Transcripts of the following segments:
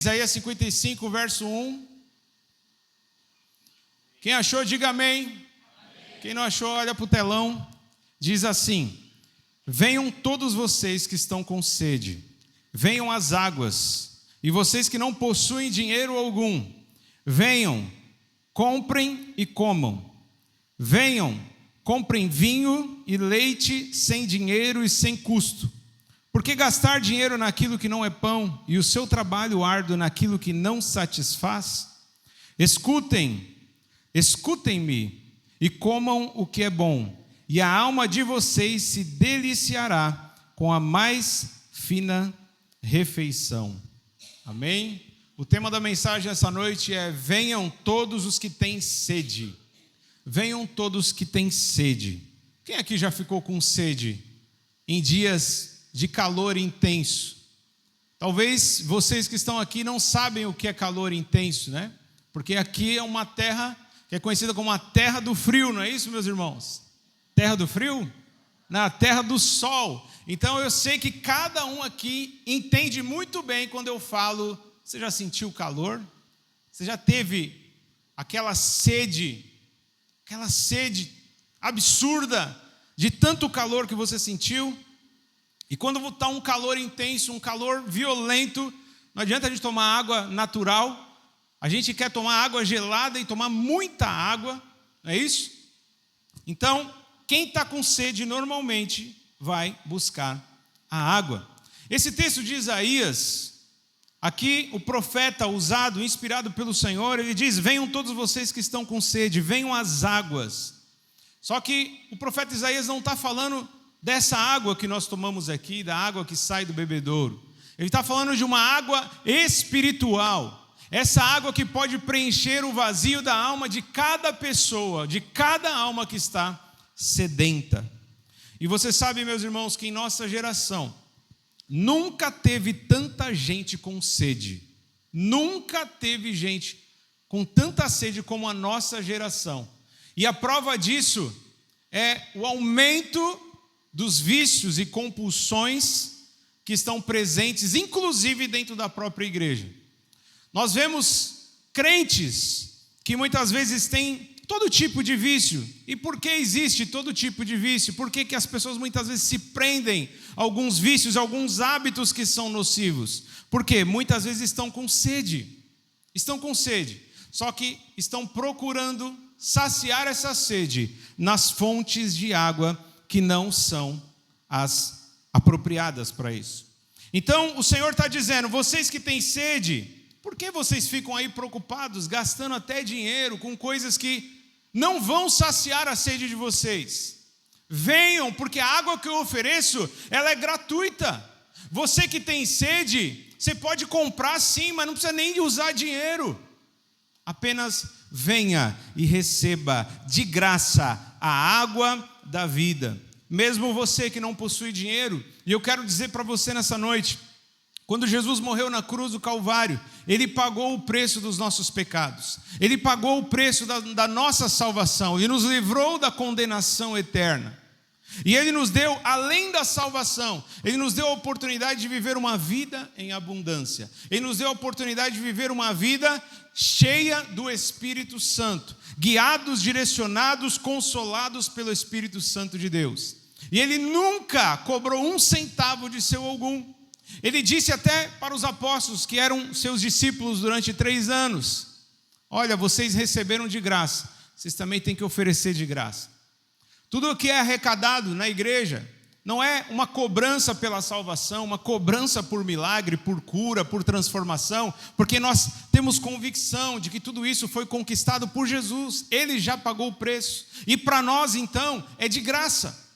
Isaías 55, verso 1. Quem achou, diga amém. Amém. Quem não achou, olha para o telão. Diz assim: venham todos vocês que estão com sede, venham às águas, e vocês que não possuem dinheiro algum, venham, comprem e comam. Venham, comprem vinho e leite sem dinheiro e sem custo. Por que gastar dinheiro naquilo que não é pão e o seu trabalho árduo naquilo que não satisfaz? Escutem-me e comam o que é bom, e a alma de vocês se deliciará com a mais fina refeição. Amém? O tema da mensagem essa noite é: venham todos os que têm sede. Venham todos que têm sede. Quem aqui já ficou com sede em dias de calor intenso? Talvez vocês que estão aqui não sabem o que é calor intenso, né? Porque aqui é uma terra que é conhecida como a terra do frio, não é isso, meus irmãos? Terra do frio? Na terra do sol. Então eu sei que cada um aqui entende muito bem quando eu falo: você já sentiu calor? Você já teve aquela sede absurda de tanto calor que você sentiu? E quando está um calor intenso, um calor violento, não adianta a gente tomar água natural, a gente quer tomar água gelada e tomar muita água, não é isso? Então, quem está com sede normalmente vai buscar a água. Esse texto de Isaías, aqui o profeta usado, inspirado pelo Senhor, ele diz: venham todos vocês que estão com sede, venham às águas. Só que o profeta Isaías não está falando dessa água que nós tomamos aqui, da água que sai do bebedouro. Ele está falando de uma água espiritual. Essa água que pode preencher o vazio da alma de cada pessoa, de cada alma que está sedenta. E você sabe, meus irmãos, que em nossa geração nunca teve tanta gente com sede. Nunca teve gente com tanta sede como a nossa geração. E a prova disso é o aumento dos vícios e compulsões que estão presentes, inclusive dentro da própria igreja. Nós vemos crentes que muitas vezes têm todo tipo de vício. E por que existe todo tipo de vício? Por que as pessoas muitas vezes se prendem a alguns vícios, a alguns hábitos que são nocivos? Porque muitas vezes estão com sede. Estão com sede. Só que estão procurando saciar essa sede nas fontes de água que não são as apropriadas para isso. Então o Senhor está dizendo: vocês que têm sede, por que vocês ficam aí preocupados, gastando até dinheiro com coisas que não vão saciar a sede de vocês? Venham, porque a água que eu ofereço, ela é gratuita. Você que tem sede, você pode comprar sim, mas não precisa nem usar dinheiro. Apenas venha e receba de graça a água da vida. Mesmo você que não possui dinheiro, e eu quero dizer para você nessa noite: quando Jesus morreu na cruz do Calvário, Ele pagou o preço dos nossos pecados. Ele pagou o preço da nossa salvação e nos livrou da condenação eterna. E Ele nos deu, além da salvação, Ele nos deu a oportunidade de viver uma vida em abundância. Ele nos deu a oportunidade de viver uma vida cheia do Espírito Santo, guiados, direcionados, consolados pelo Espírito Santo de Deus. E Ele nunca cobrou um centavo de seu algum. Ele disse até para os apóstolos, que eram seus discípulos durante 3 anos: olha, vocês receberam de graça, vocês também têm que oferecer de graça. Tudo o que é arrecadado na igreja não é uma cobrança pela salvação, uma cobrança por milagre, por cura, por transformação, porque nós temos convicção de que tudo isso foi conquistado por Jesus. Ele já pagou o preço, e para nós então é de graça.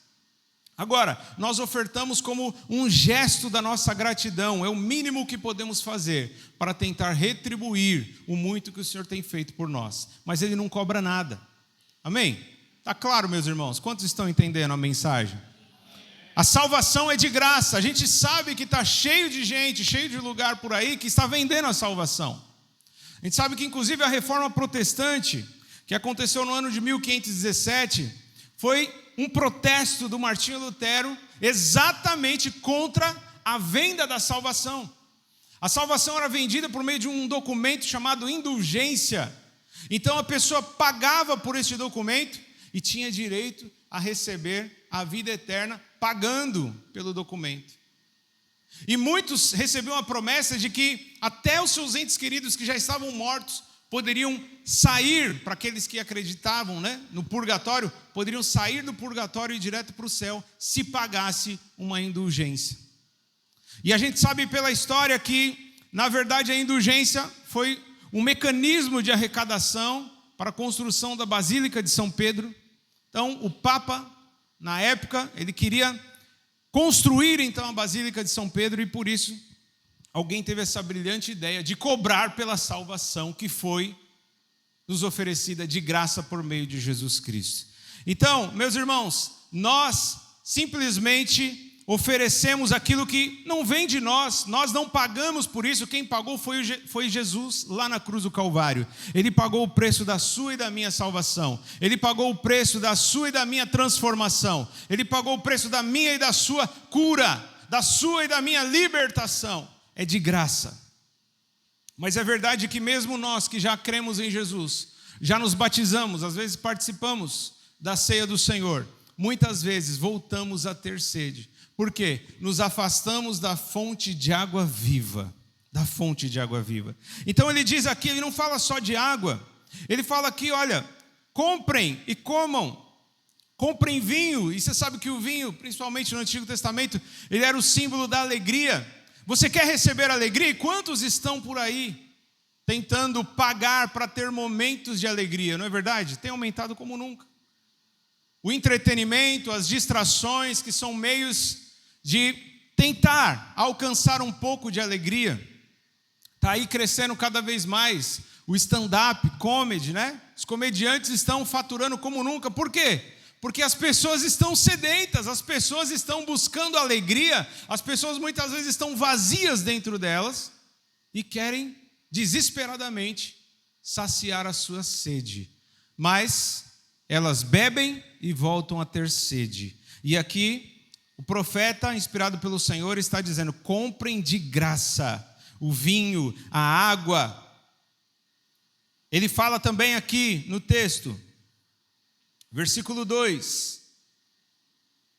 Agora, nós ofertamos como um gesto da nossa gratidão, é o mínimo que podemos fazer para tentar retribuir o muito que o Senhor tem feito por nós. Mas Ele não cobra nada. Amém? Está claro, meus irmãos? Quantos estão entendendo a mensagem? A salvação é de graça. A gente sabe que está cheio de gente, cheio de lugar por aí que está vendendo a salvação. A gente sabe que inclusive a reforma protestante, que aconteceu no ano de 1517, foi um protesto do Martinho Lutero exatamente contra a venda da salvação. A salvação era vendida por meio de um documento chamado indulgência. Então a pessoa pagava por esse documento e tinha direito a receber a vida eterna pagando pelo documento. E muitos recebiam a promessa de que até os seus entes queridos que já estavam mortos poderiam sair, para aqueles que acreditavam, no purgatório, poderiam sair do purgatório e ir direto para o céu se pagasse uma indulgência. E a gente sabe pela história que, na verdade, a indulgência foi um mecanismo de arrecadação para a construção da Basílica de São Pedro. Então, o Papa, na época, ele queria construir, então, a Basílica de São Pedro e, por isso, alguém teve essa brilhante ideia de cobrar pela salvação que foi nos oferecida de graça por meio de Jesus Cristo. Então, meus irmãos, nós simplesmente oferecemos aquilo que não vem de nós não pagamos por isso, quem pagou foi Jesus lá na cruz do Calvário. Ele pagou o preço da sua e da minha salvação, Ele pagou o preço da sua e da minha transformação, Ele pagou o preço da minha e da sua cura, da sua e da minha libertação, é de graça. Mas é verdade que mesmo nós que já cremos em Jesus, já nos batizamos, às vezes participamos da ceia do Senhor, muitas vezes voltamos a ter sede. Por quê? Nos afastamos da fonte de água viva. Da fonte de água viva. Então ele diz aqui, ele não fala só de água. Ele fala aqui, olha, comprem e comam. Comprem vinho. E você sabe que o vinho, principalmente no Antigo Testamento, ele era o símbolo da alegria. Você quer receber alegria? E quantos estão por aí tentando pagar para ter momentos de alegria? Não é verdade? Tem aumentado como nunca. O entretenimento, as distrações, que são meios de tentar alcançar um pouco de alegria. Está aí crescendo cada vez mais o stand-up comedy, Os comediantes estão faturando como nunca. Por quê? Porque as pessoas estão sedentas, as pessoas estão buscando alegria, as pessoas muitas vezes estão vazias dentro delas e querem desesperadamente saciar a sua sede. Mas elas bebem e voltam a ter sede. E aqui o profeta, inspirado pelo Senhor, está dizendo: comprem de graça o vinho, a água. Ele fala também aqui no texto, versículo 2: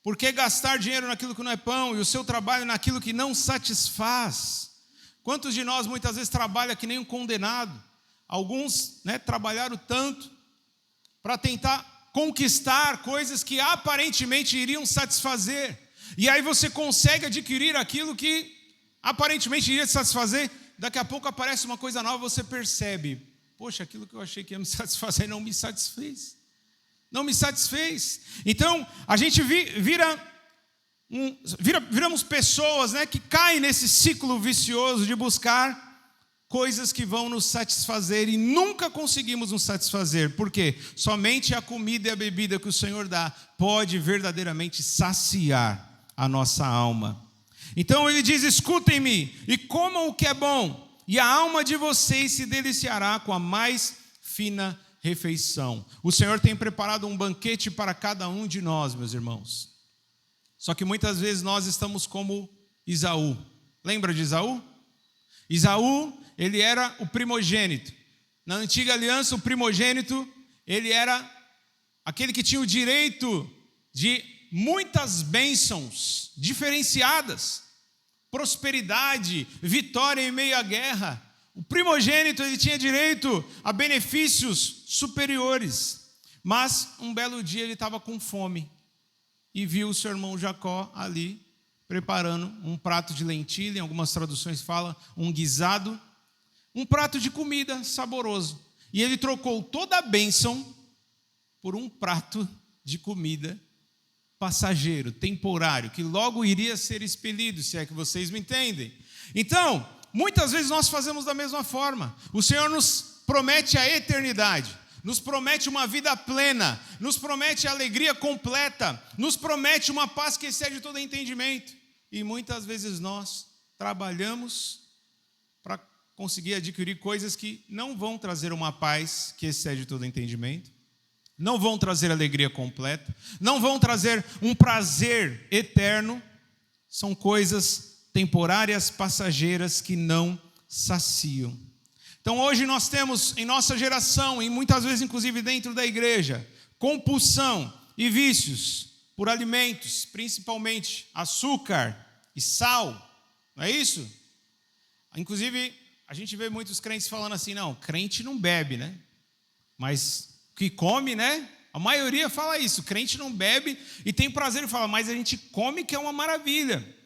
por que gastar dinheiro naquilo que não é pão e o seu trabalho naquilo que não satisfaz? Quantos de nós muitas vezes trabalham que nem um condenado? Alguns trabalharam tanto para tentar conquistar coisas que aparentemente iriam satisfazer. E aí você consegue adquirir aquilo que aparentemente iria te satisfazer. Daqui a pouco aparece uma coisa nova, você percebe: poxa, aquilo que eu achei que ia me satisfazer não me satisfez. Não me satisfez. Então, a gente viramos pessoas que caem nesse ciclo vicioso de buscar coisas que vão nos satisfazer e nunca conseguimos nos satisfazer. Por quê? Somente a comida e a bebida que o Senhor dá pode verdadeiramente saciar a nossa alma. Então ele diz: escutem-me e comam o que é bom, e a alma de vocês se deliciará com a mais fina refeição. O Senhor tem preparado um banquete para cada um de nós, meus irmãos. Só que muitas vezes nós estamos como Esaú. Lembra de Esaú? Esaú, ele era o primogênito. Na antiga aliança, o primogênito, ele era aquele que tinha o direito de muitas bênçãos diferenciadas, prosperidade, vitória em meio à guerra. O primogênito, ele tinha direito a benefícios superiores. Mas um belo dia ele estava com fome e viu o seu irmão Jacó ali preparando um prato de lentilha, em algumas traduções fala um guisado, um prato de comida saboroso. E ele trocou toda a bênção por um prato de comida passageiro, temporário, que logo iria ser expelido, se é que vocês me entendem. Então, muitas vezes nós fazemos da mesma forma. O Senhor nos promete a eternidade, nos promete uma vida plena, nos promete a alegria completa, nos promete uma paz que excede todo entendimento. E muitas vezes nós trabalhamos para conseguir adquirir coisas que não vão trazer uma paz que excede todo entendimento, não vão trazer alegria completa, não vão trazer um prazer eterno. São coisas temporárias, passageiras que não saciam. Então hoje nós temos em nossa geração, e muitas vezes inclusive dentro da igreja, compulsão e vícios por alimentos, principalmente açúcar e sal, não é isso? Inclusive, a gente vê muitos crentes falando assim, não, crente não bebe, né? Mas que come, né? A maioria fala isso, crente não bebe e tem prazer em falar, mas a gente come que é uma maravilha,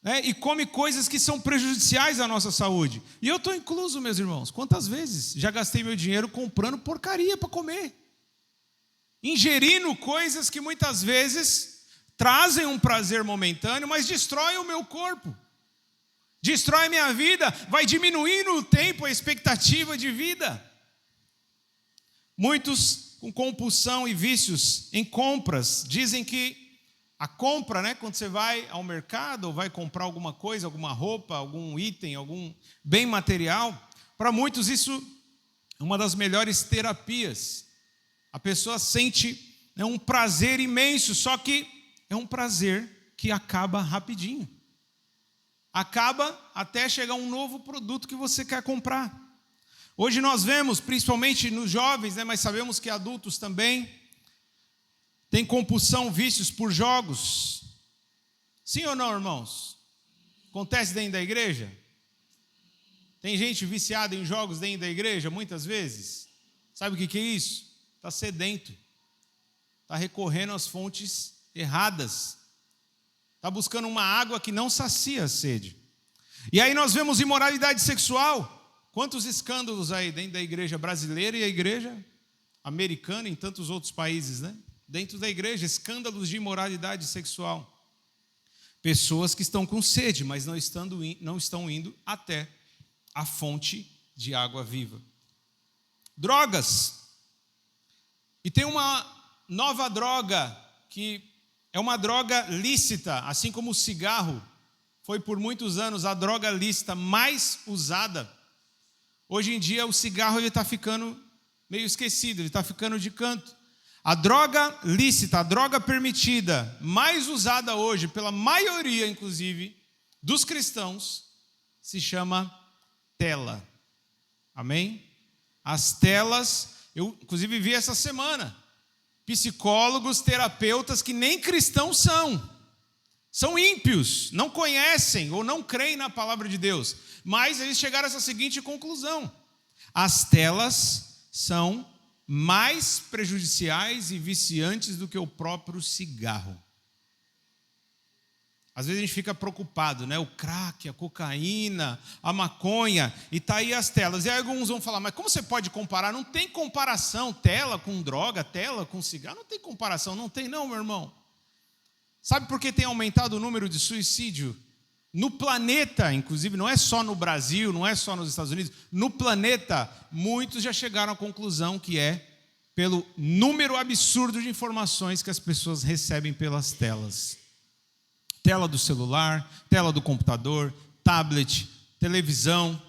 né? E come coisas que são prejudiciais à nossa saúde. E eu estou incluso, meus irmãos, quantas vezes já gastei meu dinheiro comprando porcaria para comer? Ingerindo coisas que muitas vezes trazem um prazer momentâneo, mas destroem o meu corpo. Destrói a minha vida, vai diminuindo o tempo, a expectativa de vida. Muitos com compulsão e vícios em compras dizem que a compra, né, quando você vai ao mercado ou vai comprar alguma coisa, alguma roupa, algum item, algum bem material, para muitos isso é uma das melhores terapias. A pessoa sente, né, um prazer imenso, só que é um prazer que acaba rapidinho. Acaba até chegar um novo produto que você quer comprar. Hoje nós vemos, principalmente nos jovens, né, mas sabemos que adultos também têm compulsão, vícios por jogos. Sim ou não, irmãos? Acontece dentro da igreja? Tem gente viciada em jogos dentro da igreja, muitas vezes. Sabe o que é isso? Está sedento. Está recorrendo às fontes erradas. Está buscando uma água que não sacia a sede. E aí nós vemos imoralidade sexual. Quantos escândalos aí dentro da igreja brasileira e a igreja americana e em tantos outros países, né? Dentro da igreja, escândalos de imoralidade sexual. Pessoas que estão com sede, mas não estão indo até a fonte de água viva. Drogas. E tem uma nova droga que é uma droga lícita, assim como o cigarro foi por muitos anos a droga lícita mais usada. Hoje em dia o cigarro está ficando meio esquecido, ele está ficando de canto. A droga lícita, a droga permitida, mais usada hoje pela maioria, inclusive, dos cristãos, se chama tela. Amém? As telas, eu inclusive vi essa semana, psicólogos, terapeutas que nem cristãos são ímpios, não conhecem ou não creem na palavra de Deus, mas eles chegaram a essa seguinte conclusão: as telas são mais prejudiciais e viciantes do que o próprio cigarro. Às vezes a gente fica preocupado, né? O crack, a cocaína, a maconha, e tá aí as telas. E aí alguns vão falar, mas como você pode comparar? Não tem comparação, tela com droga, tela com cigarro, não tem comparação, não tem não, meu irmão. Sabe por que tem aumentado o número de suicídio no planeta, inclusive, não é só no Brasil, não é só nos Estados Unidos, no planeta, muitos já chegaram à conclusão que é pelo número absurdo de informações que as pessoas recebem pelas telas. Tela do celular, tela do computador, tablet, televisão.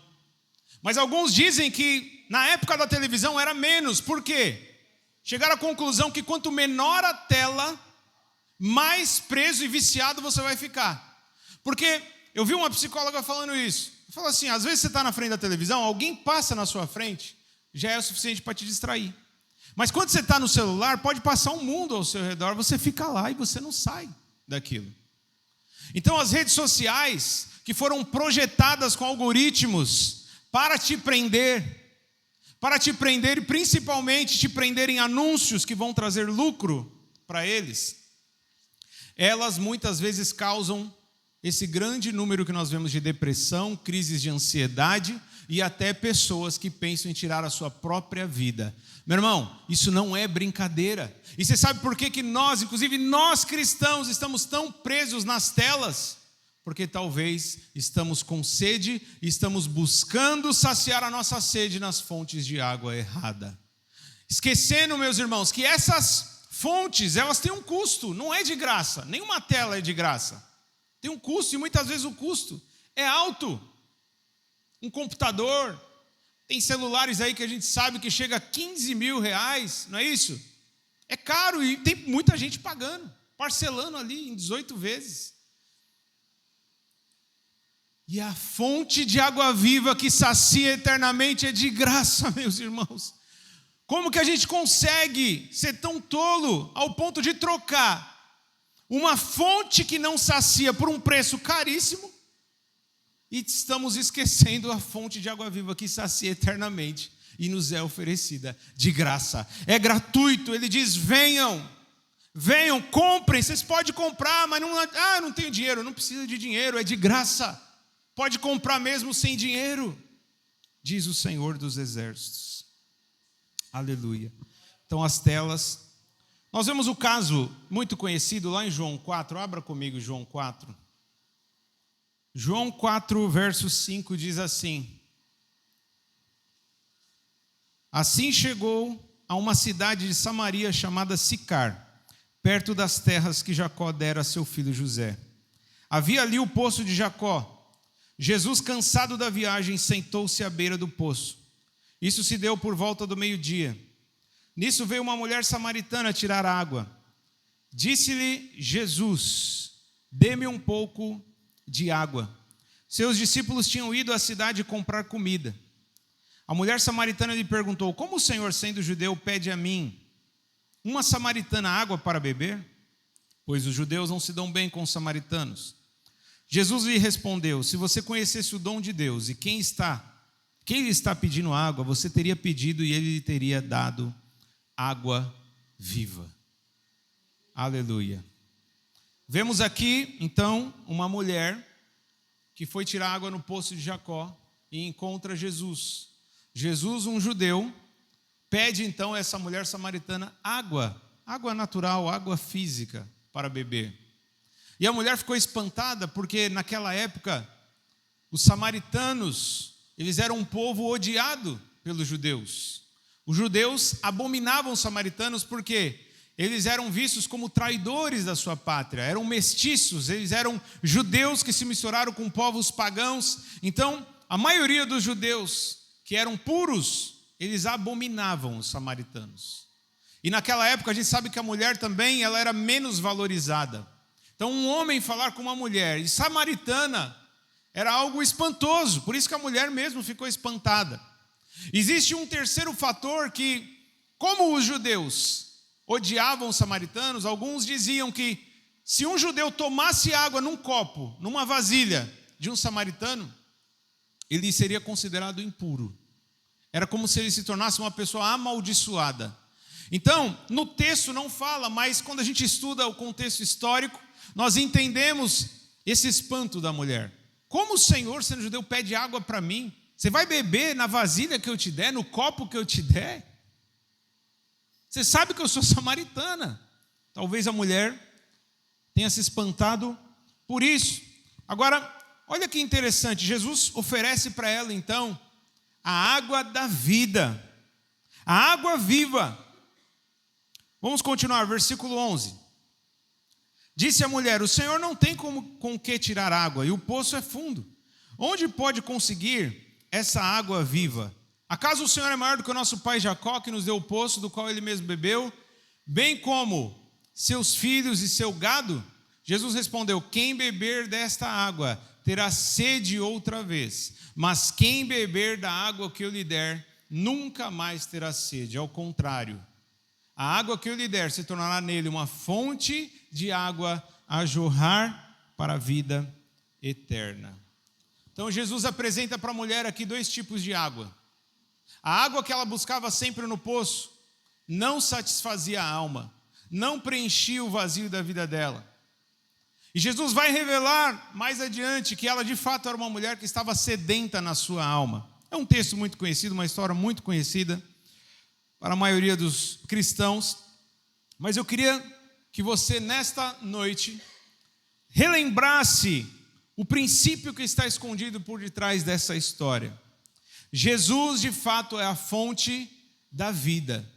Mas alguns dizem que na época da televisão era menos. Por quê? Chegaram à conclusão que quanto menor a tela, mais preso e viciado você vai ficar. Porque eu vi uma psicóloga falando isso. Fala assim, às vezes você está na frente da televisão, alguém passa na sua frente, já é o suficiente para te distrair. Mas quando você está no celular, pode passar um mundo ao seu redor, você fica lá e você não sai daquilo. Então as redes sociais, que foram projetadas com algoritmos para te prender e principalmente te prender em anúncios que vão trazer lucro para eles, elas muitas vezes causam esse grande número que nós vemos de depressão, crises de ansiedade e até pessoas que pensam em tirar a sua própria vida. Meu irmão, isso não é brincadeira. E você sabe por que nós, inclusive nós cristãos, estamos tão presos nas telas? Porque talvez estamos com sede e estamos buscando saciar a nossa sede nas fontes de água errada. Esquecendo, meus irmãos, que essas fontes, elas têm um custo, não é de graça, nenhuma tela é de graça. Tem um custo e muitas vezes o custo é alto. Um computador, tem celulares aí que a gente sabe que chega a 15 mil reais, não é isso? É caro e tem muita gente pagando, parcelando ali em 18 vezes. E a fonte de água viva que sacia eternamente é de graça, meus irmãos. Como que a gente consegue ser tão tolo ao ponto de trocar uma fonte que não sacia por um preço caríssimo e estamos esquecendo a fonte de água viva que sacia eternamente e nos é oferecida de graça? É gratuito. Ele diz: venham, comprem. Vocês podem comprar, mas não tenho dinheiro. Não precisa de dinheiro, é de graça. Pode comprar mesmo sem dinheiro, diz o Senhor dos Exércitos. Aleluia. Então as telas. Nós vemos o caso muito conhecido lá em João 4. Abra comigo João 4. João 4, verso 5 diz assim: assim chegou a uma cidade de Samaria chamada Sicar, perto das terras que Jacó dera a seu filho José. Havia ali o poço de Jacó. Jesus, cansado da viagem, sentou-se à beira do poço. Isso se deu por volta do meio-dia. Nisso veio uma mulher samaritana tirar água. Disse-lhe Jesus: dê-me um pouco de água. Seus discípulos tinham ido à cidade comprar comida. A mulher samaritana lhe perguntou: como o Senhor, sendo judeu, pede a mim, uma samaritana, água para beber? Pois os judeus não se dão bem com os samaritanos. Jesus lhe respondeu: se você conhecesse o dom de Deus e quem lhe está pedindo água, você teria pedido e ele lhe teria dado água viva. Aleluia. Vemos aqui, então, uma mulher que foi tirar água no poço de Jacó e encontra Jesus. Jesus, um judeu, pede então a essa mulher samaritana água natural, água física para beber. E a mulher ficou espantada porque naquela época os samaritanos, eles eram um povo odiado pelos judeus. Os judeus abominavam os samaritanos porque eles eram vistos como traidores da sua pátria, eram mestiços, eles eram judeus que se misturaram com povos pagãos. Então, a maioria dos judeus que eram puros, eles abominavam os samaritanos. E naquela época a gente sabe que a mulher também ela era menos valorizada. Então, um homem falar com uma mulher e samaritana era algo espantoso, por isso que a mulher mesmo ficou espantada. Existe um terceiro fator que, como os judeus odiavam os samaritanos, alguns diziam que se um judeu tomasse água num copo, numa vasilha de um samaritano, ele seria considerado impuro. Era como se ele se tornasse uma pessoa amaldiçoada. Então, no texto não fala, mas quando a gente estuda o contexto histórico, nós entendemos esse espanto da mulher. Como o Senhor, sendo judeu, pede água para mim? Você vai beber na vasilha que eu te der, no copo que eu te der? Você sabe que eu sou samaritana. Talvez a mulher tenha se espantado por isso. Agora, olha que interessante. Jesus oferece para ela, então, a água da vida. A água viva. Vamos continuar, versículo 11. Disse a mulher: o Senhor não tem com que tirar água, e o poço é fundo. Onde pode conseguir essa água viva? Acaso o Senhor é maior do que o nosso pai Jacó, que nos deu o poço do qual ele mesmo bebeu, bem como seus filhos e seu gado? Jesus respondeu: quem beber desta água terá sede outra vez, mas quem beber da água que eu lhe der, nunca mais terá sede. Ao contrário, a água que eu lhe der se tornará nele uma fonte de água a jorrar para a vida eterna. Então Jesus apresenta para a mulher aqui dois tipos de água. A água que ela buscava sempre no poço não satisfazia a alma, não preenchia o vazio da vida dela. E Jesus vai revelar mais adiante que ela de fato era uma mulher que estava sedenta na sua alma. É um texto muito conhecido, uma história muito conhecida para a maioria dos cristãos. Mas eu queria que você nesta noite relembrasse o princípio que está escondido por detrás dessa história. Jesus de fato é a fonte da vida.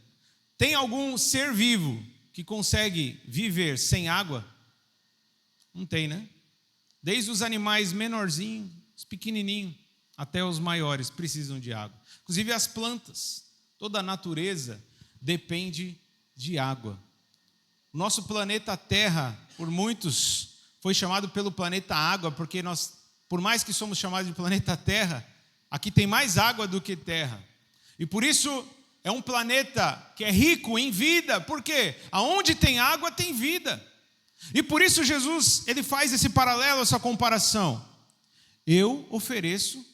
Tem algum ser vivo que consegue viver sem água? Não tem, né? Desde os animais menorzinhos, os pequenininhos, até os maiores precisam de água. Inclusive as plantas, toda a natureza depende de água. O nosso planeta Terra, por muitos, foi chamado pelo planeta Água, porque nós por mais que somos chamados de planeta Terra, aqui tem mais água do que terra. E por isso é um planeta que é rico em vida. Por quê? Aonde tem água tem vida. E por isso Jesus, ele faz esse paralelo, essa comparação. Eu ofereço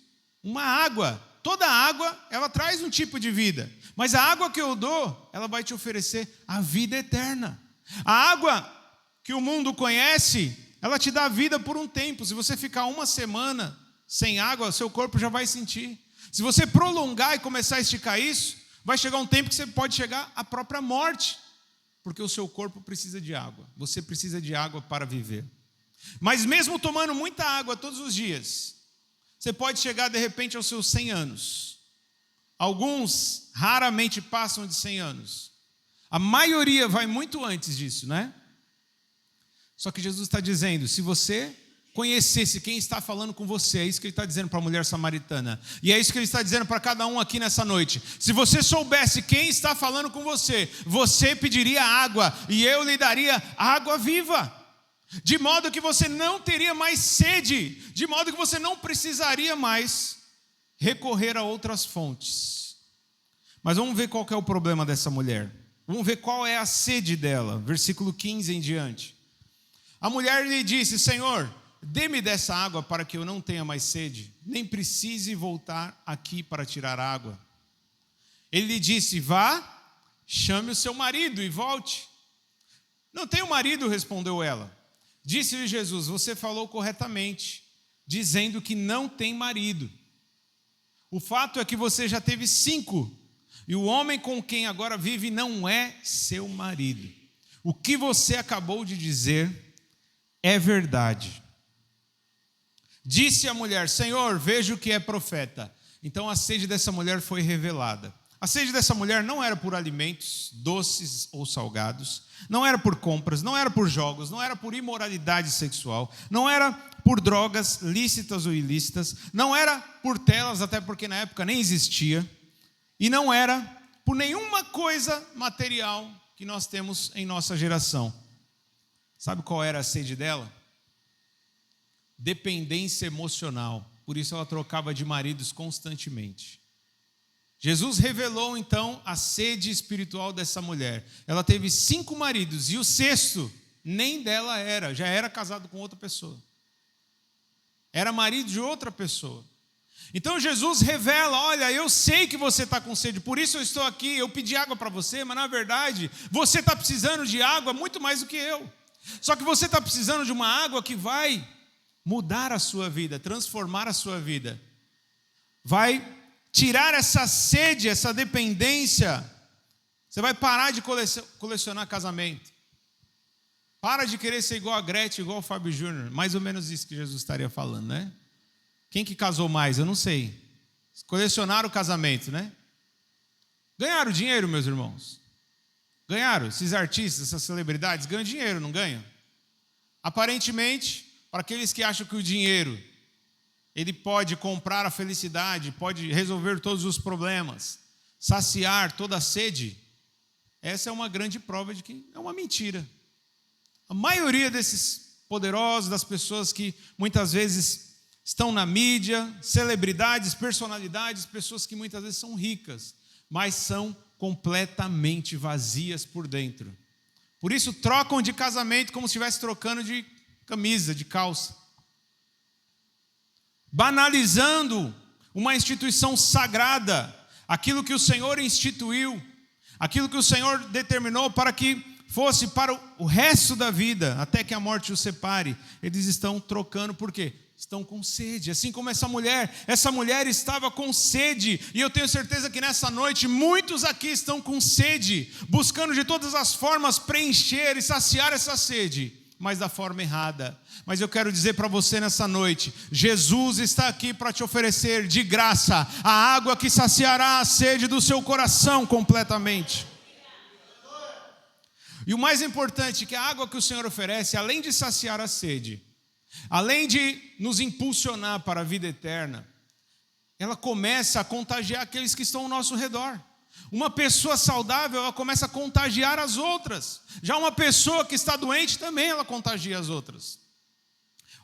uma água. Toda água, ela traz um tipo de vida. Mas a água que eu dou, ela vai te oferecer a vida eterna. A água que o mundo conhece, ela te dá vida por um tempo. Se você ficar uma semana sem água, seu corpo já vai sentir. Se você prolongar e começar a esticar isso, vai chegar um tempo que você pode chegar à própria morte. Porque o seu corpo precisa de água. Você precisa de água para viver. Mas mesmo tomando muita água todos os dias, você pode chegar de repente aos seus 100 anos. Alguns raramente passam de 100 anos. A maioria vai muito antes disso, né? Só que Jesus está dizendo, se você conhecesse quem está falando com você, é isso que ele está dizendo para a mulher samaritana. E é isso que ele está dizendo para cada um aqui nessa noite. Se você soubesse quem está falando com você, você pediria água e eu lhe daria água viva. De modo que você não teria mais sede, de modo que você não precisaria mais recorrer a outras fontes. Mas vamos ver qual que é o problema dessa mulher. Vamos ver qual é a sede dela. Versículo 15 em diante. A mulher lhe disse, Senhor, dê-me dessa água para que eu não tenha mais sede, nem precise voltar aqui para tirar água. Ele lhe disse, vá, chame o seu marido e volte. Não tenho marido, respondeu ela. Disse-lhe Jesus, você falou corretamente, dizendo que não tem marido. O fato é que você já teve 5, e o homem com quem agora vive não é seu marido. O que você acabou de dizer é verdade. Disse a mulher, Senhor, vejo que é profeta. Então a sede dessa mulher foi revelada. A sede dessa mulher não era por alimentos, doces ou salgados, não era por compras, não era por jogos, não era por imoralidade sexual, não era por drogas lícitas ou ilícitas, não era por telas, até porque na época nem existia, e não era por nenhuma coisa material que nós temos em nossa geração. Sabe qual era a sede dela? Dependência emocional. Por isso ela trocava de maridos constantemente. Jesus revelou então a sede espiritual dessa mulher. Ela teve 5 maridos e o 6º nem dela era, já era casado com outra pessoa. Era marido de outra pessoa. Então Jesus revela, olha, eu sei que você está com sede, por isso eu estou aqui, eu pedi água para você, mas na verdade você está precisando de água muito mais do que eu. Só que você está precisando de uma água que vai mudar a sua vida, transformar a sua vida. Vai tirar essa sede, essa dependência. Você vai parar de colecionar casamento. Para de querer ser igual a Gretchen, igual ao Fábio Júnior. Mais ou menos isso que Jesus estaria falando, né? Quem que casou mais? Eu não sei. Colecionaram o casamento, né? Ganharam dinheiro, meus irmãos. Ganharam. Esses artistas, essas celebridades, ganham dinheiro, não ganham? Aparentemente, para aqueles que acham que o dinheiro, ele pode comprar a felicidade, pode resolver todos os problemas, saciar toda a sede, essa é uma grande prova de que é uma mentira. A maioria desses poderosos, das pessoas que muitas vezes estão na mídia, celebridades, personalidades, pessoas que muitas vezes são ricas, mas são completamente vazias por dentro. Por isso trocam de casamento como se estivesse trocando de camisa, de calça. Banalizando uma instituição sagrada, aquilo que o Senhor instituiu, aquilo que o Senhor determinou para que fosse para o resto da vida, até que a morte os separe. Eles estão trocando, por quê? Estão com sede, assim como essa mulher estava com sede, e eu tenho certeza que nessa noite muitos aqui estão com sede, buscando de todas as formas preencher e saciar essa sede, mas da forma errada. Mas eu quero dizer para você nessa noite, Jesus está aqui para te oferecer de graça a água que saciará a sede do seu coração completamente. E o mais importante, que a água que o Senhor oferece, além de saciar a sede, além de nos impulsionar para a vida eterna, ela começa a contagiar aqueles que estão ao nosso redor. Uma pessoa saudável, ela começa a contagiar as outras. Já uma pessoa que está doente, também ela contagia as outras.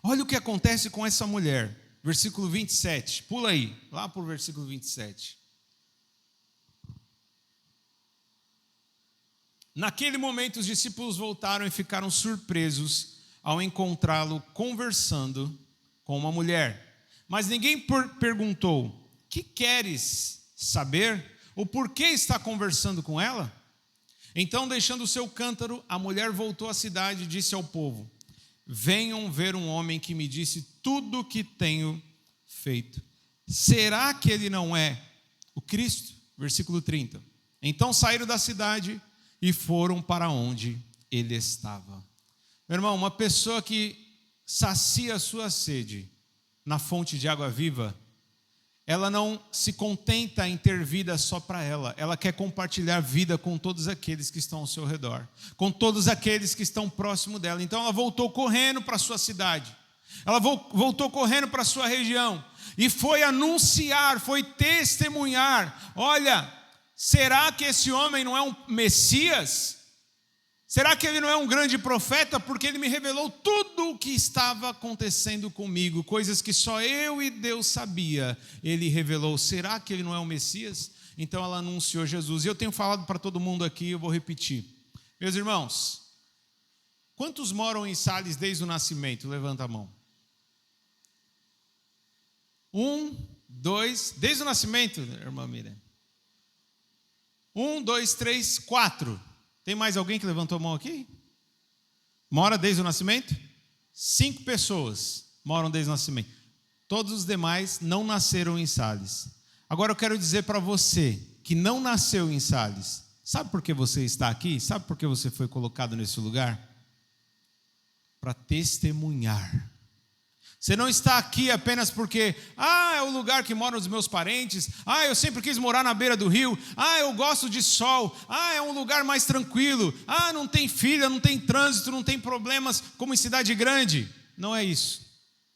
Olha o que acontece com essa mulher. versículo 27. Pula aí, lá para o versículo 27. Naquele momento, os discípulos voltaram e ficaram surpresos ao encontrá-lo conversando com uma mulher. Mas ninguém perguntou: que queres saber? Ou por que está conversando com ela? Então, deixando o seu cântaro, a mulher voltou à cidade e disse ao povo: venham ver um homem que me disse tudo o que tenho feito. Será que ele não é o Cristo? Versículo 30. Então saíram da cidade e foram para onde ele estava. Meu irmão, uma pessoa que sacia a sua sede na fonte de água viva, ela não se contenta em ter vida só para ela. Ela quer compartilhar vida com todos aqueles que estão ao seu redor, com todos aqueles que estão próximo dela. Então ela voltou correndo para a sua cidade, ela voltou correndo para a sua região e foi anunciar, foi testemunhar: olha, será que esse homem não é um Messias? Será que ele não é um grande profeta? Porque ele me revelou tudo o que estava acontecendo comigo, coisas que só eu e Deus sabia. Ele revelou. Será que ele não é um Messias? Então ela anunciou Jesus. E eu tenho falado para todo mundo aqui, eu vou repetir. Meus irmãos, quantos moram em Sales desde o nascimento? Levanta a mão. 1, 2, desde o nascimento, irmã Miriam. 1, 2, 3, 4. Tem mais alguém que levantou a mão aqui? Mora desde o nascimento? 5 pessoas moram desde o nascimento. Todos os demais não nasceram em Sales. Agora eu quero dizer para você que não nasceu em Sales. Sabe por que você está aqui? Sabe por que você foi colocado nesse lugar? Para testemunhar. Você não está aqui apenas porque, é o lugar que moram os meus parentes, eu sempre quis morar na beira do rio, eu gosto de sol, é um lugar mais tranquilo, não tem filha, não tem trânsito, não tem problemas como em cidade grande. Não é isso.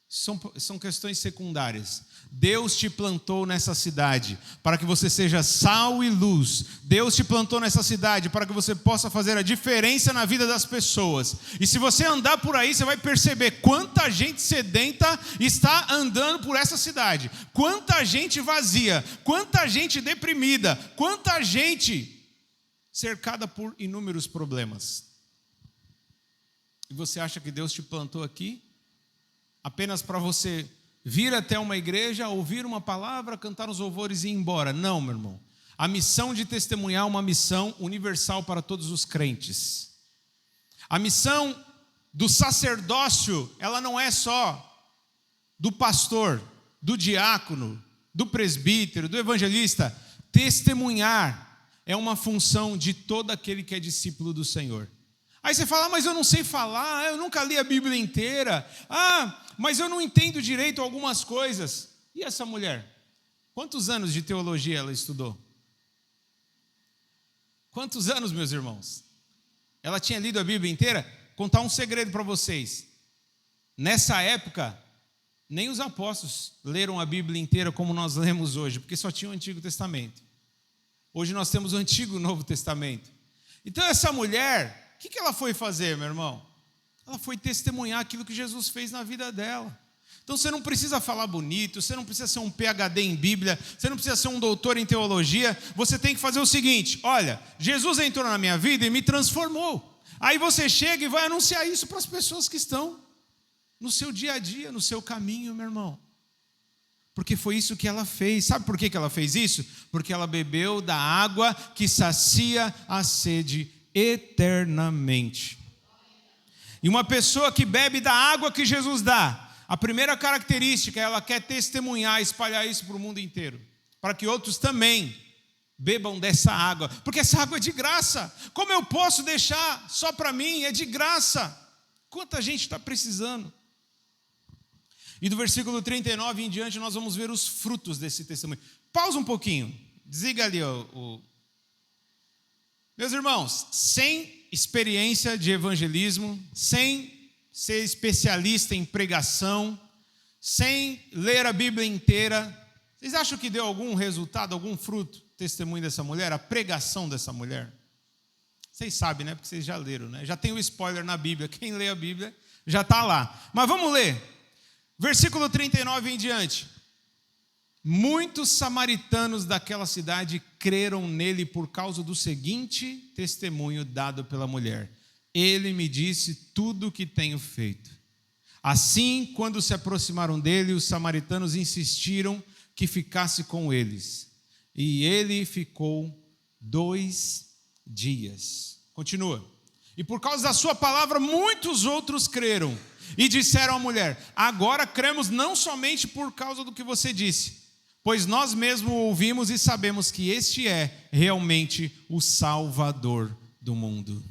São questões secundárias. Deus te plantou nessa cidade para que você seja sal e luz. Deus te plantou nessa cidade para que você possa fazer a diferença na vida das pessoas. E se você andar por aí, você vai perceber quanta gente sedenta está andando por essa cidade, quanta gente vazia, quanta gente deprimida, quanta gente cercada por inúmeros problemas. E você acha que Deus te plantou aqui apenas para você vir até uma igreja, ouvir uma palavra, cantar os louvores e ir embora? Não, meu irmão. A missão de testemunhar é uma missão universal para todos os crentes. A missão do sacerdócio, ela não é só do pastor, do diácono, do presbítero, do evangelista. Testemunhar é uma função de todo aquele que é discípulo do Senhor. Aí você fala: mas eu não sei falar, eu nunca li a Bíblia inteira, mas eu não entendo direito algumas coisas. E essa mulher? Quantos anos de teologia ela estudou? Quantos anos, meus irmãos? Ela tinha lido a Bíblia inteira? Contar um segredo para vocês. Nessa época, nem os apóstolos leram a Bíblia inteira como nós lemos hoje, porque só tinha o Antigo Testamento. Hoje nós temos o Antigo e o Novo Testamento. Então essa mulher, o que ela foi fazer, meu irmão? Ela foi testemunhar aquilo que Jesus fez na vida dela. Então você não precisa falar bonito, você não precisa ser um PhD em Bíblia, você não precisa ser um doutor em teologia. Você tem que fazer o seguinte: olha, Jesus entrou na minha vida e me transformou. Aí você chega e vai anunciar isso para as pessoas que estão no seu dia a dia, no seu caminho, meu irmão. Porque foi isso que ela fez. Sabe por que ela fez isso? Porque ela bebeu da água que sacia a sede eternamente. E uma pessoa que bebe da água que Jesus dá, a primeira característica, ela quer testemunhar, espalhar isso para o mundo inteiro, para que outros também bebam dessa água, porque essa água é de graça. Como eu posso deixar só para mim? É de graça. Quanta gente está precisando? E do versículo 39 em diante nós vamos ver os frutos desse testemunho. Pausa um pouquinho, desliga ali Meus irmãos, sem experiência de evangelismo, sem ser especialista em pregação, sem ler a Bíblia inteira, vocês acham que deu algum resultado, algum fruto, o testemunho dessa mulher, a pregação dessa mulher? Vocês sabem, né? Porque vocês já leram, né? Já tem o spoiler na Bíblia. Quem lê a Bíblia já está lá. Mas vamos ler. Versículo 39 em diante. Muitos samaritanos daquela cidade creram nele por causa do seguinte testemunho dado pela mulher: ele me disse tudo o que tenho feito. Assim, quando se aproximaram dele, os samaritanos insistiram que ficasse com eles. E ele ficou 2 dias. Continua. E por causa da sua palavra, muitos outros creram. E disseram à mulher: agora cremos não somente por causa do que você disse, pois nós mesmos ouvimos e sabemos que este é realmente o Salvador do mundo.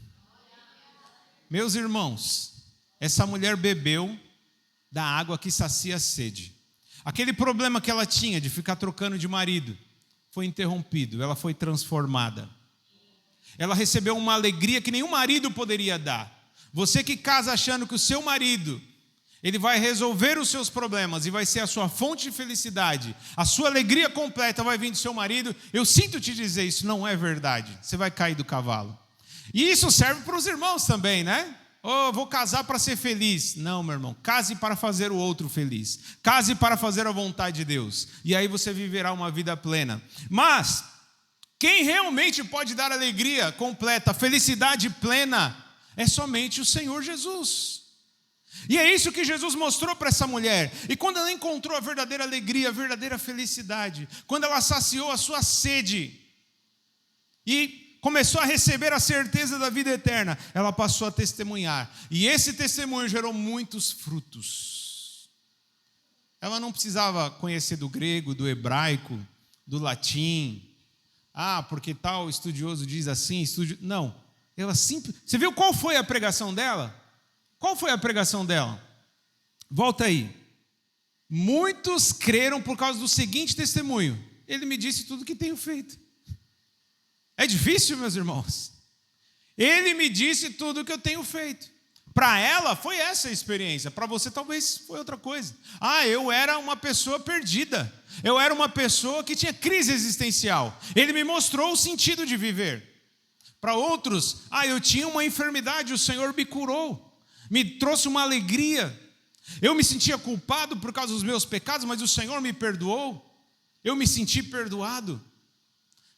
Meus irmãos, essa mulher bebeu da água que sacia a sede. Aquele problema que ela tinha de ficar trocando de marido foi interrompido, ela foi transformada. Ela recebeu uma alegria que nenhum marido poderia dar. Você que casa achando que o seu marido, ele vai resolver os seus problemas e vai ser a sua fonte de felicidade, a sua alegria completa vai vir do seu marido, eu sinto te dizer, isso não é verdade. Você vai cair do cavalo. E isso serve para os irmãos também, né? Oh, vou casar para ser feliz. Não, meu irmão, case para fazer o outro feliz. Case para fazer a vontade de Deus. E aí você viverá uma vida plena. Mas quem realmente pode dar alegria completa, felicidade plena, é somente o Senhor Jesus. E é isso que Jesus mostrou para essa mulher. E quando ela encontrou a verdadeira alegria, a verdadeira felicidade, quando ela saciou a sua sede e começou a receber a certeza da vida eterna, ela passou a testemunhar. E esse testemunho gerou muitos frutos. Ela não precisava conhecer do grego, do hebraico, do latim. Porque tal estudioso diz assim, não. Ela simples. Você viu qual foi a pregação dela? Qual foi a pregação dela? Volta aí. Muitos creram por causa do seguinte testemunho: ele me disse tudo o que tenho feito. É difícil, meus irmãos? Ele me disse tudo o que eu tenho feito. Para ela foi essa a experiência. Para você talvez foi outra coisa. Eu era uma pessoa perdida. Eu era uma pessoa que tinha crise existencial. Ele me mostrou o sentido de viver. Para outros, eu tinha uma enfermidade, o Senhor me curou. Me trouxe uma alegria. Eu me sentia culpado por causa dos meus pecados, mas o Senhor me perdoou. Eu me senti perdoado.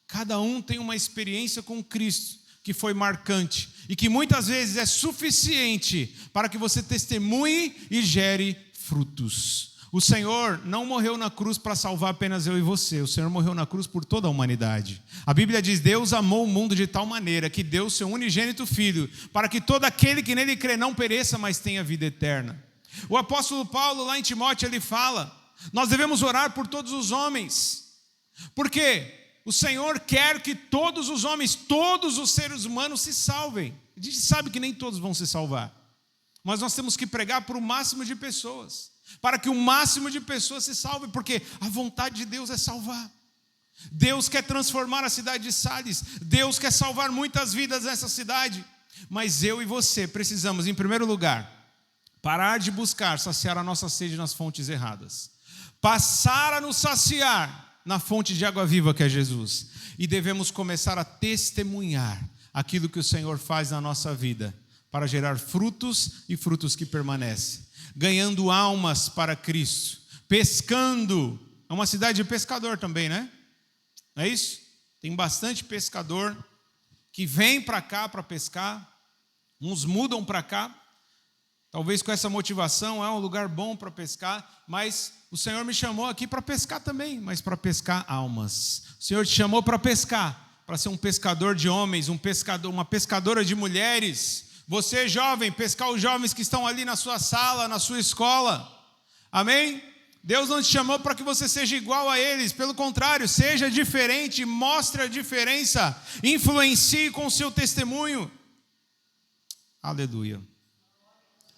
Cada um tem uma experiência com Cristo que foi marcante e que muitas vezes é suficiente para que você testemunhe e gere frutos. O Senhor não morreu na cruz para salvar apenas eu e você. O Senhor morreu na cruz por toda a humanidade. A Bíblia diz: Deus amou o mundo de tal maneira que deu o seu unigênito Filho, para que todo aquele que nele crê não pereça, mas tenha vida eterna. O apóstolo Paulo, lá em Timóteo, ele fala: nós devemos orar por todos os homens. Por quê? O Senhor quer que todos os homens, todos os seres humanos se salvem. A gente sabe que nem todos vão se salvar, mas nós temos que pregar para o máximo de pessoas, para que o máximo de pessoas se salvem, porque a vontade de Deus é salvar. Deus quer transformar a cidade de Sales, Deus quer salvar muitas vidas nessa cidade, mas eu e você precisamos, em primeiro lugar, parar de buscar saciar a nossa sede nas fontes erradas, passar a nos saciar na fonte de água viva que é Jesus. E devemos começar a testemunhar aquilo que o Senhor faz na nossa vida, para gerar frutos e frutos que permanecem. Ganhando almas para Cristo, pescando. É uma cidade de pescador também, né? Não é isso? Tem bastante pescador que vem para cá para pescar. Uns mudam para cá. Talvez com essa motivação, é um lugar bom para pescar, mas o Senhor me chamou aqui para pescar também, mas para pescar almas. O Senhor te chamou para pescar, para ser um pescador de homens, uma pescadora de mulheres. Você, jovem, pescar os jovens que estão ali na sua sala, na sua escola. Amém? Deus não te chamou para que você seja igual a eles, pelo contrário, seja diferente, mostre a diferença, influencie com o seu testemunho. Aleluia.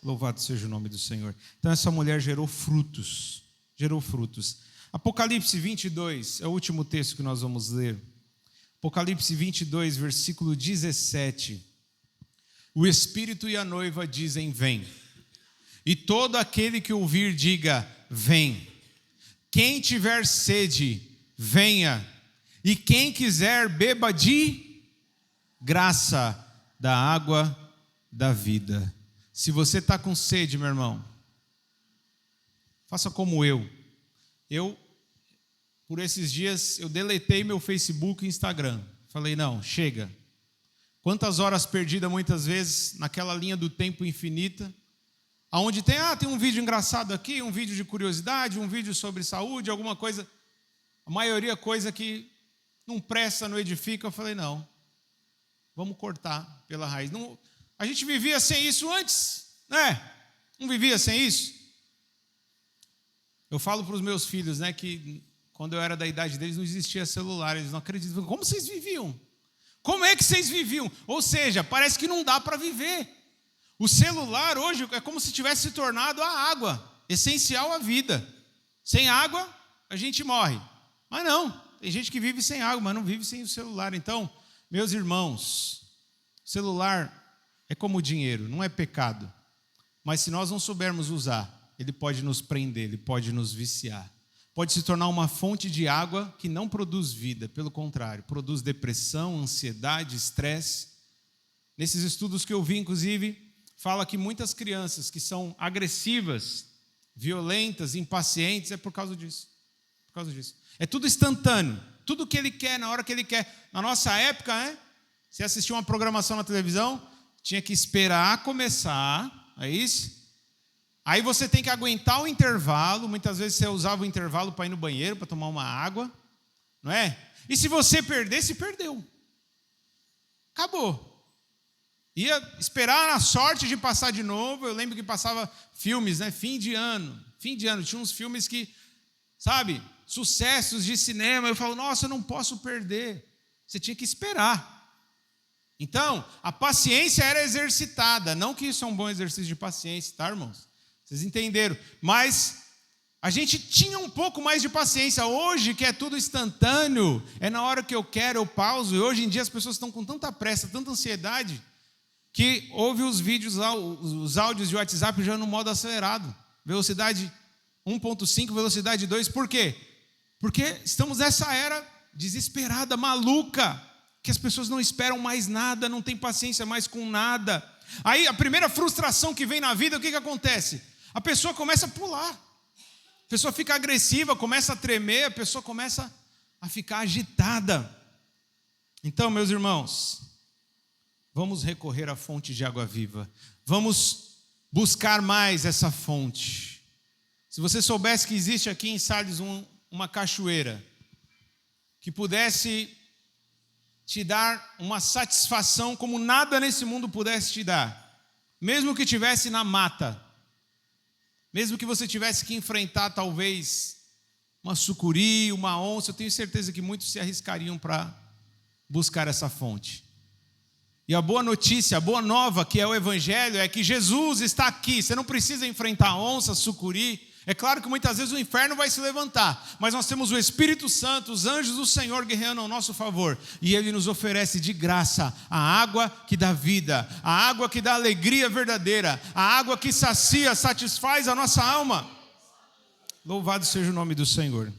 Louvado seja o nome do Senhor. Então essa mulher gerou frutos. Apocalipse 22 é o último texto que nós vamos ler. Apocalipse 22, versículo 17. O Espírito e a noiva dizem: vem. E todo aquele que ouvir diga: vem. Quem tiver sede, venha. E quem quiser, beba de graça da água da vida. Se você está com sede, meu irmão, Faça como eu. Por esses dias, eu deletei meu Facebook e Instagram. Falei, não, chega. Quantas horas perdidas muitas vezes naquela linha do tempo infinita, aonde tem um vídeo engraçado aqui, um vídeo de curiosidade, um vídeo sobre saúde, alguma coisa, a maioria coisa que não presta, não edifica. Eu falei, não, vamos cortar pela raiz. Não, a gente vivia sem isso antes, né? Não vivia sem isso? Eu falo para os meus filhos, né, que quando eu era da idade deles não existia celular, eles não acreditam. Como vocês viviam? Como é que vocês viviam? Ou seja, parece que não dá para viver. O celular hoje é como se tivesse se tornado a água, essencial à vida. Sem água, a gente morre. Mas não, tem gente que vive sem água, mas não vive sem o celular. Então, meus irmãos, celular é como o dinheiro, não é pecado. Mas se nós não soubermos usar, ele pode nos prender, ele pode nos viciar. Pode se tornar uma fonte de água que não produz vida, pelo contrário, produz depressão, ansiedade, estresse. Nesses estudos que eu vi, inclusive, fala que muitas crianças que são agressivas, violentas, impacientes, é por causa disso. Por causa disso. É tudo instantâneo, tudo que ele quer, na hora que ele quer. Na nossa época, né? Você assistia uma programação na televisão, tinha que esperar começar, é isso? Aí você tem que aguentar o intervalo, muitas vezes você usava o intervalo para ir no banheiro, para tomar uma água, não é? E se você perder, se perdeu. Acabou. Ia esperar a sorte de passar de novo. Eu lembro que passava filmes, né? Fim de ano. Tinha uns filmes que, sabe, sucessos de cinema. Eu falo, nossa, eu não posso perder. Você tinha que esperar. Então, a paciência era exercitada. Não que isso é um bom exercício de paciência, tá, irmãos? Vocês entenderam? Mas a gente tinha um pouco mais de paciência. Hoje, que é tudo instantâneo, é na hora que eu quero, eu pauso. E hoje em dia as pessoas estão com tanta pressa, tanta ansiedade, que ouve os vídeos lá, os áudios de WhatsApp já no modo acelerado. Velocidade 1.5, velocidade 2. Por quê? Porque estamos nessa era desesperada, maluca, que as pessoas não esperam mais nada, não têm paciência mais com nada. Aí a primeira frustração que vem na vida, o que acontece? A pessoa começa a pular. A pessoa fica agressiva, começa a tremer, a pessoa começa a ficar agitada. Então, meus irmãos, vamos recorrer à fonte de água viva. Vamos buscar mais essa fonte. Se você soubesse que existe aqui em Salles uma cachoeira que pudesse te dar uma satisfação como nada nesse mundo pudesse te dar, mesmo que estivesse na mata, mesmo que você tivesse que enfrentar talvez uma sucuri, uma onça, eu tenho certeza que muitos se arriscariam para buscar essa fonte. E a boa notícia, a boa nova que é o Evangelho é que Jesus está aqui. Você não precisa enfrentar onça, sucuri. É claro que muitas vezes o inferno vai se levantar, mas nós temos o Espírito Santo, os anjos do Senhor guerreando ao nosso favor, e Ele nos oferece de graça a água que dá vida, a água que dá alegria verdadeira, a água que sacia, satisfaz a nossa alma. Louvado seja o nome do Senhor.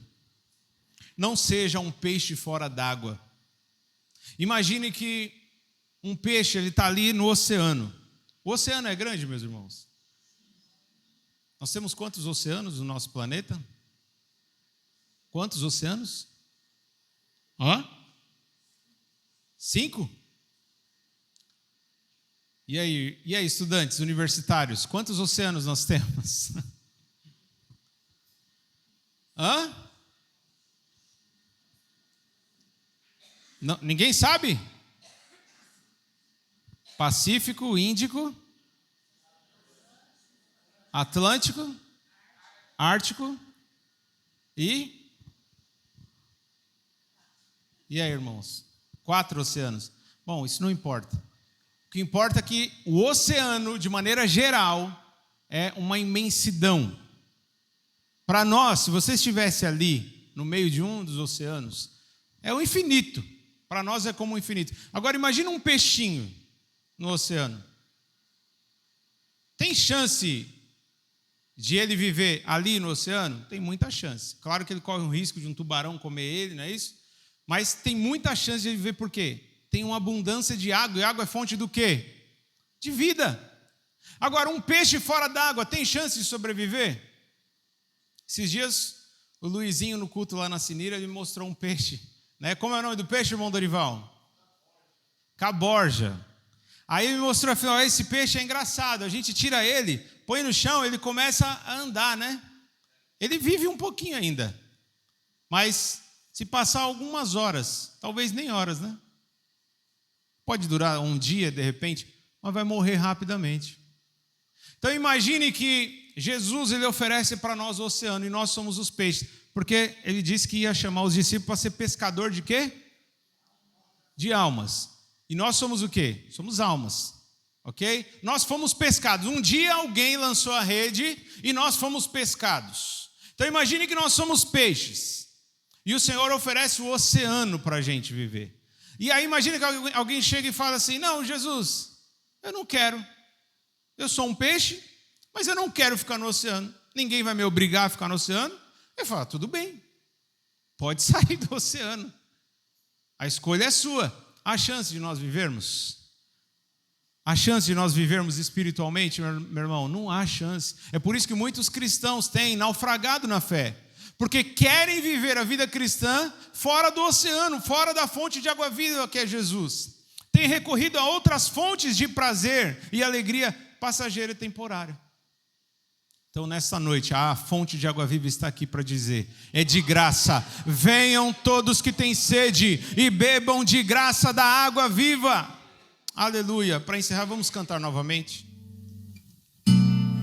Não seja um peixe fora d'água. Imagine que um peixe está ali no oceano. O oceano é grande, meus irmãos. Nós temos quantos oceanos no nosso planeta? Quantos oceanos? 5? E aí, estudantes universitários, quantos oceanos nós temos? Não, ninguém sabe? Pacífico, Índico, Atlântico, Ártico e aí, irmãos? 4 oceanos. Bom, isso não importa. O que importa é que o oceano, de maneira geral, é uma imensidão. Para nós, se você estivesse ali, no meio de um dos oceanos, é o infinito. Para nós é como o infinito. Agora, imagina um peixinho no oceano. Tem chance de ele viver ali no oceano? Tem muita chance. Claro que ele corre o risco de um tubarão comer ele, não é isso? Mas tem muita chance de ele viver por quê? Tem uma abundância de água, e água é fonte do quê? De vida. Agora, um peixe fora d'água tem chance de sobreviver? Esses dias, o Luizinho no culto lá na Sinira, ele me mostrou um peixe, né? Como é o nome do peixe, irmão Dorival? Caborja. Aí ele me mostrou, afinal, esse peixe é engraçado, a gente tira ele, põe no chão, ele começa a andar, né? Ele vive um pouquinho ainda, mas se passar algumas horas, talvez nem horas, né? Pode durar um dia, de repente, mas vai morrer rapidamente. Então imagine que Jesus, ele oferece para nós o oceano e nós somos os peixes, porque ele disse que ia chamar os discípulos para ser pescador de quê? De almas. E nós somos o quê? Somos almas, ok? Nós fomos pescados. Um dia alguém lançou a rede e nós fomos pescados. Então imagine que nós somos peixes e o Senhor oferece o oceano para a gente viver. E aí imagine que alguém chega e fala assim, não, Jesus, eu não quero. Eu sou um peixe, mas eu não quero ficar no oceano. Ninguém vai me obrigar a ficar no oceano. Eu falo, tudo bem, pode sair do oceano. A escolha é sua. Há chance de nós vivermos? Há chance de nós vivermos espiritualmente, meu irmão? Não há chance. É por isso que muitos cristãos têm naufragado na fé. Porque querem viver a vida cristã fora do oceano, fora da fonte de água viva que é Jesus. Têm recorrido a outras fontes de prazer e alegria passageira e temporária. Então, nessa noite, a fonte de água viva está aqui para dizer, é de graça, venham todos que têm sede e bebam de graça da água viva. Aleluia. Para encerrar, vamos cantar novamente.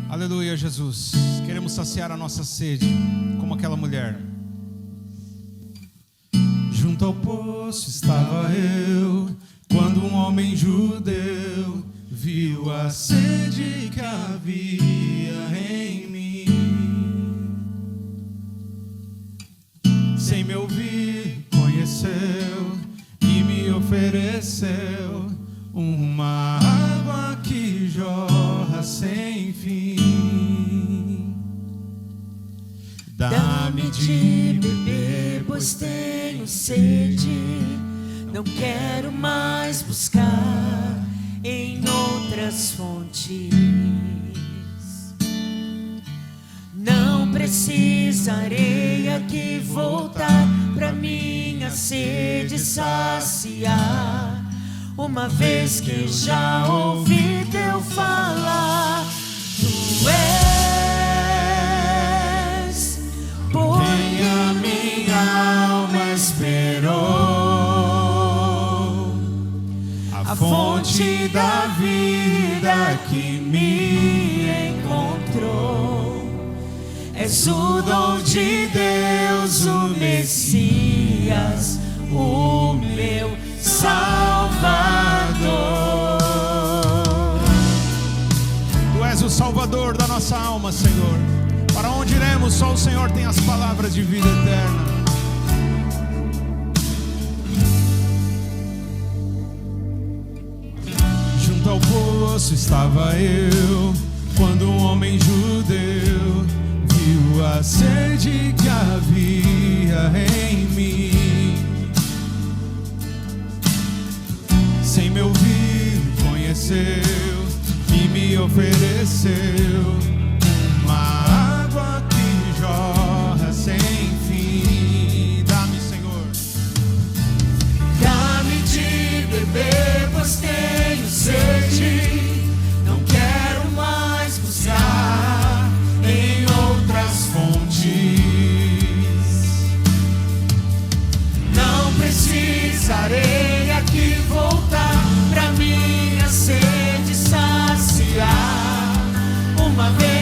Aleluia, Jesus. Queremos saciar a nossa sede, como aquela mulher. Junto ao poço estava eu, quando um homem judeu viu a sede que havia em mim. Sem me ouvir, conheceu e me ofereceu uma água que jorra sem fim. Dá-me de beber, pois tenho sede. Não quero mais buscar em outras fontes. Não precisarei aqui voltar pra minha sede saciar, uma vez que já ouvi teu falar. Tu és, porém a minha alma esperou a fonte da vida que me encontrou. És o dom de Deus, o Messias, o meu Salvador. Tu és o Salvador da nossa alma, Senhor. Para onde iremos? Só o Senhor tem as palavras de vida eterna. Junto ao poço estava eu, quando um homem judeu viu a sede que havia em mim. Sem me ouvir, conheceu e me ofereceu uma água que jorra sem fim. Dá-me, Senhor. Dá-me de beber, pois tenho sede. Não quero mais buscar em outras fontes. Não precisarei aqui voltar pra minha sede saciar, uma vez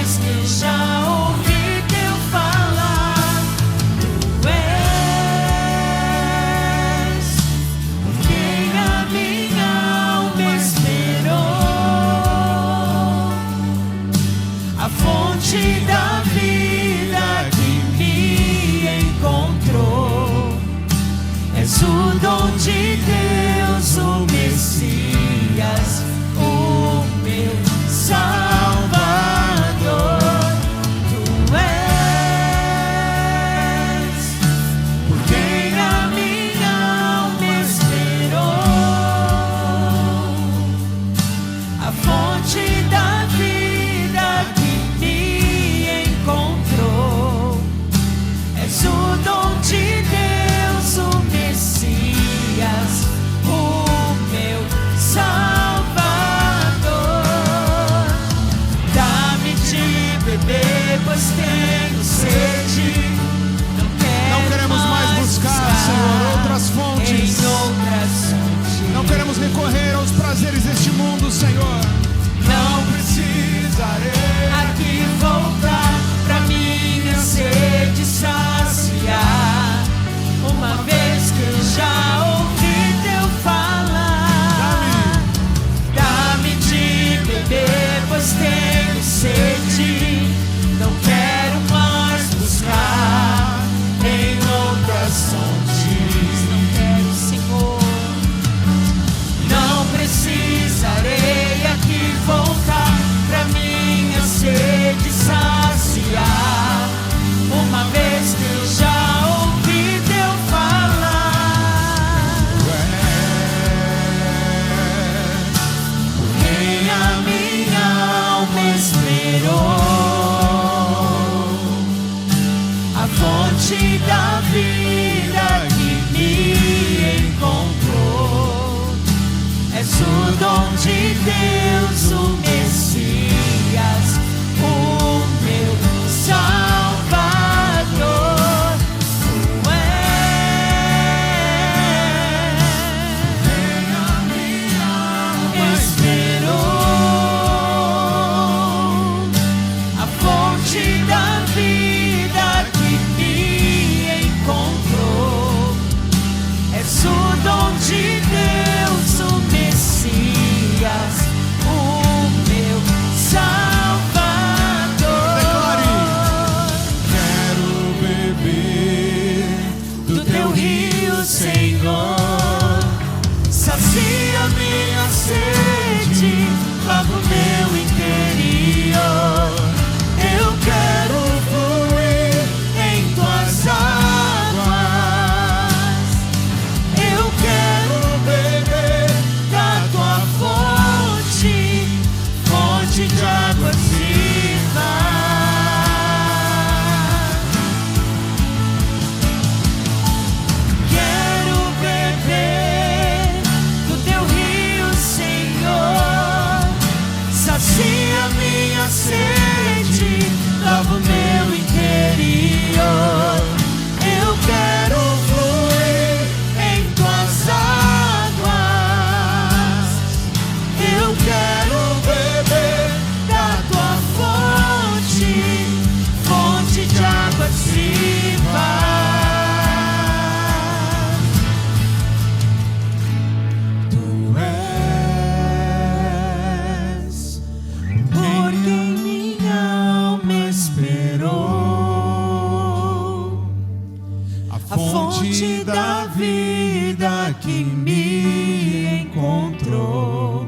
que me encontrou.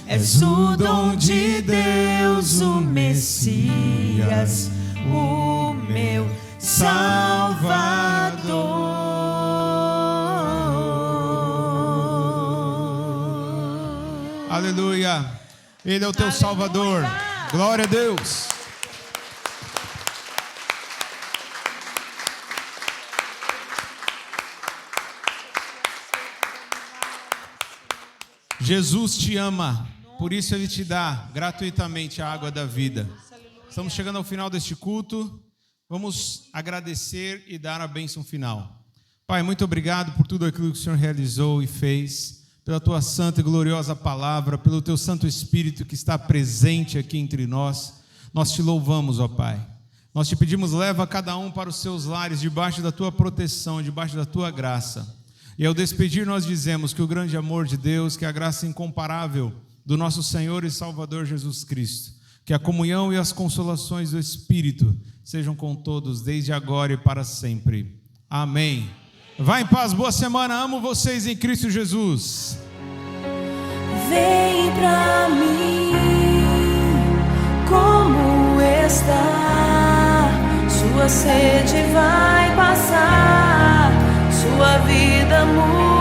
És o dom de Deus, o Messias, o meu Salvador. Aleluia. Ele é o teu Aleluia. Salvador. Glória a Deus. Jesus te ama, por isso Ele te dá gratuitamente a água da vida. Estamos chegando ao final deste culto. Vamos agradecer e dar a bênção final. Pai, muito obrigado por tudo aquilo que o Senhor realizou e fez, pela Tua santa e gloriosa palavra, pelo Teu Santo Espírito que está presente aqui entre nós. Nós te louvamos, ó Pai. Nós te pedimos, leva cada um para os seus lares, debaixo da Tua proteção, debaixo da Tua graça. E ao despedir nós dizemos que o grande amor de Deus, que a graça incomparável do nosso Senhor e Salvador Jesus Cristo, que a comunhão e as consolações do Espírito sejam com todos desde agora e para sempre. Amém. Vá em paz, boa semana, amo vocês em Cristo Jesus. Vem pra mim, como está, sua sede vai passar, sua vida muda.